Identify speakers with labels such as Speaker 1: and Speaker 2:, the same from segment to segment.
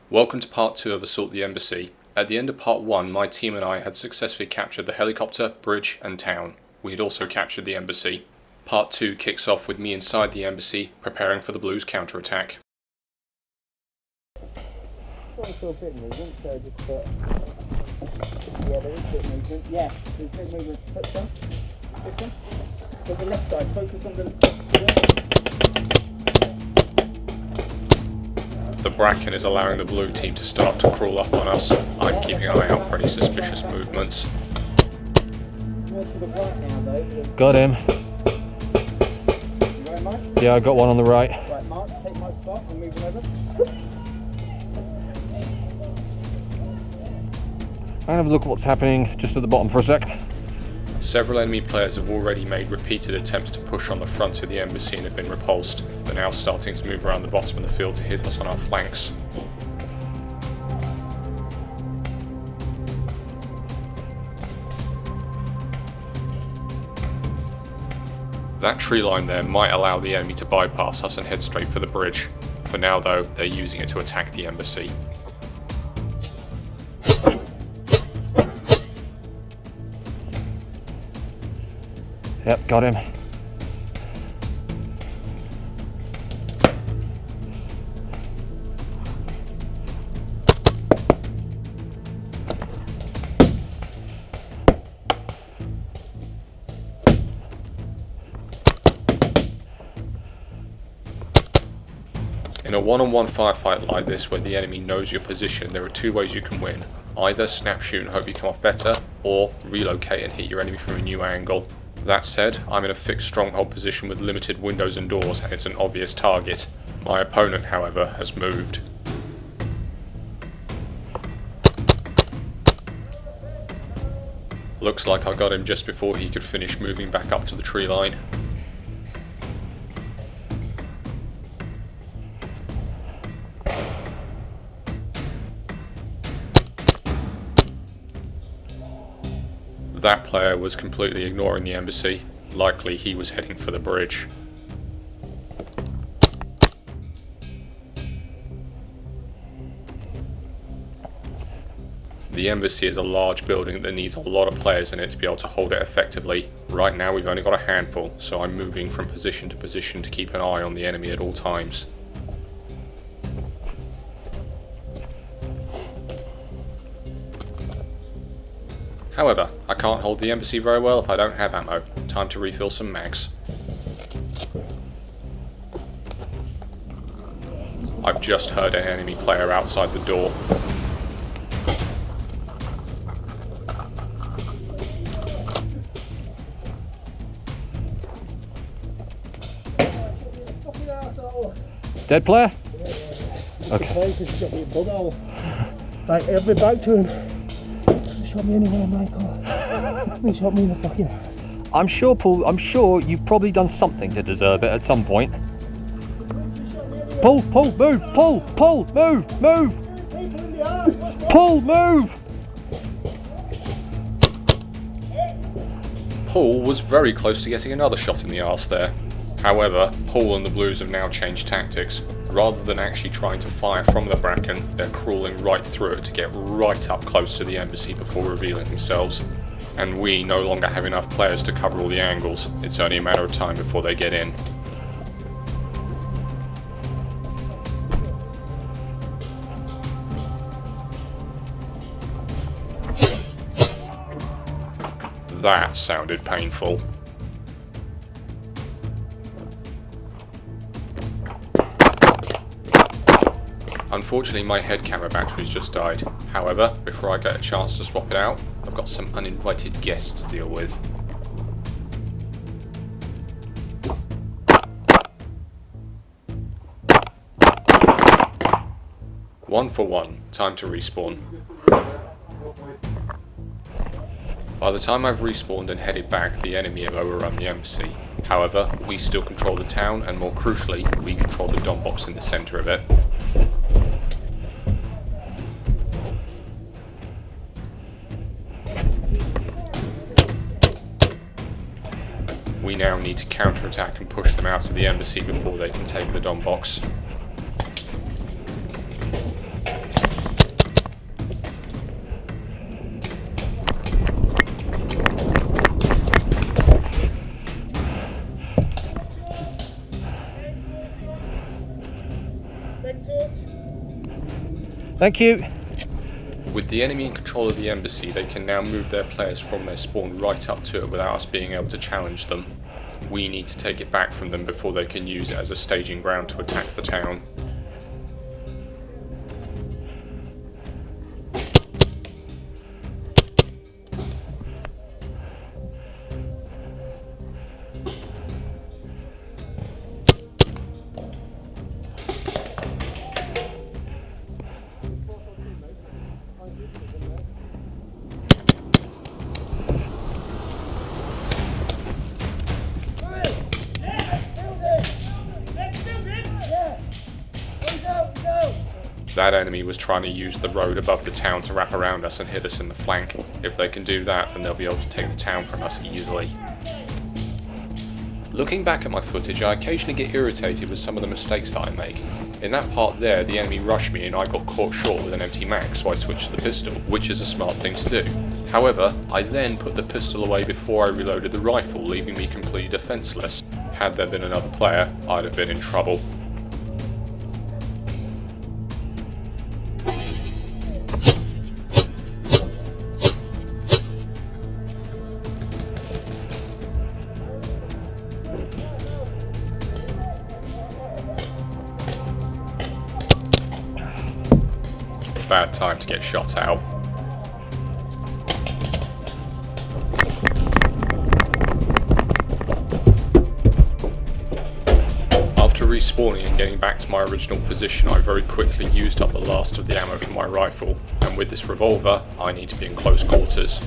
Speaker 1: Welcome to part 2 of Assault the Embassy. At the end of part 1, my team and I had successfully captured the helicopter, bridge and town. We had also captured the embassy. Part 2 kicks off with me inside the embassy, preparing for the Blues counterattack.
Speaker 2: I saw a bit of movement, so just yeah, there is a bit of movement. Yeah, there's a bit of movement. Touch one. This one. So the left side, focus on the left.
Speaker 1: The bracken is allowing the blue team to start to crawl up on us. I'm keeping an eye out for any suspicious movements.
Speaker 2: More to the right now though.
Speaker 3: Got him.
Speaker 2: You right, Mark?
Speaker 3: Yeah, I got one on the right.
Speaker 2: Right, Mark, take my spot. I'm moving over.
Speaker 3: I'm gonna have a look at what's happening just at the bottom for a sec.
Speaker 1: Several enemy players have already made repeated attempts to push on the front of the embassy and have been repulsed. They're now starting to move around the bottom of the field to hit us on our flanks. That tree line there might allow the enemy to bypass us and head straight for the bridge. For now though, they're using it to attack the embassy.
Speaker 3: Yep, got him.
Speaker 1: In a one-on-one firefight like this where the enemy knows your position, there are two ways you can win. Either snap shoot and hope you come off better, or relocate and hit your enemy from a new angle. That said, I'm in a fixed stronghold position with limited windows and doors and it's an obvious target. My opponent, however, has moved. Looks like I got him just before he could finish moving back up to the tree line. That player was completely ignoring the embassy. Likely he was heading for the bridge. The embassy is a large building that needs a lot of players in it to be able to hold it effectively. Right now we've only got a handful, so I'm moving from position to position to keep an eye on the enemy at all times. However, I can't hold the embassy very well if I don't have ammo. Time to refill some mags. I've just heard an enemy player outside the door.
Speaker 3: Dead player? Okay.
Speaker 2: Like, I've been back to him. Shot me anywhere, Michael. He shot me in the fucking ass.
Speaker 3: I'm sure, Paul, you've probably done something to deserve it at some point. Paul, move! Paul, move! Paul, move!
Speaker 1: Paul was very close to getting another shot in the arse there. However, Paul and the Blues have now changed tactics. Rather than actually trying to fire from the bracken, they're crawling right through it to get right up close to the embassy before revealing themselves. And we no longer have enough players to cover all the angles. It's only a matter of time before they get in. That sounded painful. Unfortunately, my head camera battery's just died. However, before I get a chance to swap it out, I've got some uninvited guests to deal with. One for one, time to respawn. By the time I've respawned and headed back, the enemy have overrun the embassy. However, we still control the town, and more crucially, we control the dom box in the centre of it. We now need to counterattack and push them out of the embassy before they can take the dom box.
Speaker 3: Thank you.
Speaker 1: With the enemy in control of the embassy, they can now move their players from their spawn right up to it without us being able to challenge them. We need to take it back from them before they can use it as a staging ground to attack the town. That enemy was trying to use the road above the town to wrap around us and hit us in the flank. If they can do that, then they'll be able to take the town from us easily. Looking back at my footage, I occasionally get irritated with some of the mistakes that I make. In that part there, the enemy rushed me and I got caught short with an empty mag, so I switched to the pistol, which is a smart thing to do. However, I then put the pistol away before I reloaded the rifle, leaving me completely defenseless. Had there been another player, I'd have been in trouble. Bad time to get shot out. After respawning and getting back to my original position, I very quickly used up the last of the ammo from my rifle, and with this revolver, I need to be in close quarters.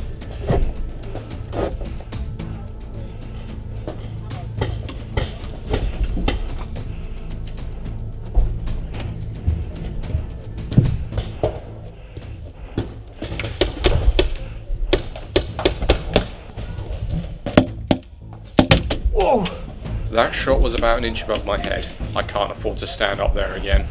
Speaker 3: Whoa!
Speaker 1: That shot was about an inch above my head. I can't afford to stand up there again.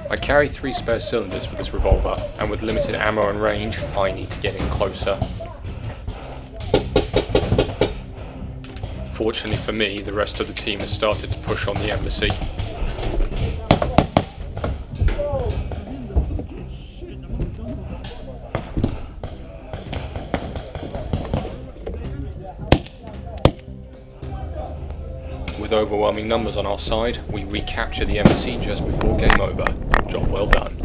Speaker 1: I carry 3 spare cylinders for this revolver, and with limited ammo and range, I need to get in closer. Fortunately for me, the rest of the team has started to push on the embassy. With overwhelming numbers on our side, we recapture the embassy just before game over. Job well done.